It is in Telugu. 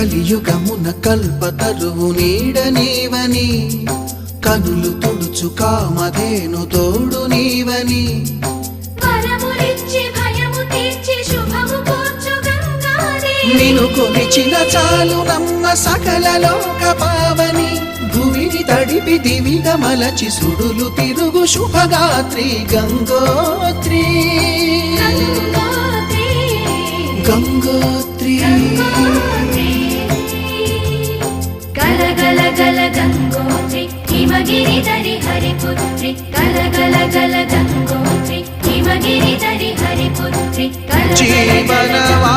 కలియుగమున కల్పతరువు నీడ నీవని కనులు తుడుచు కామధేను తోడు నీవని నిను కొలిచిన చాలు నమ్మ సకల లోక పావని భువిని తడిపి దివిగా మలచి సుడులు తిరుగు శుభగాత్రి గంగోత్రి గంగోత్రి గల గల గల గంగోత్రి హిమగిరిధరి హరిపుత్రి గల గల గల గంగోత్రి హిమగిరిధరి హరిపుత్రి జీవనవా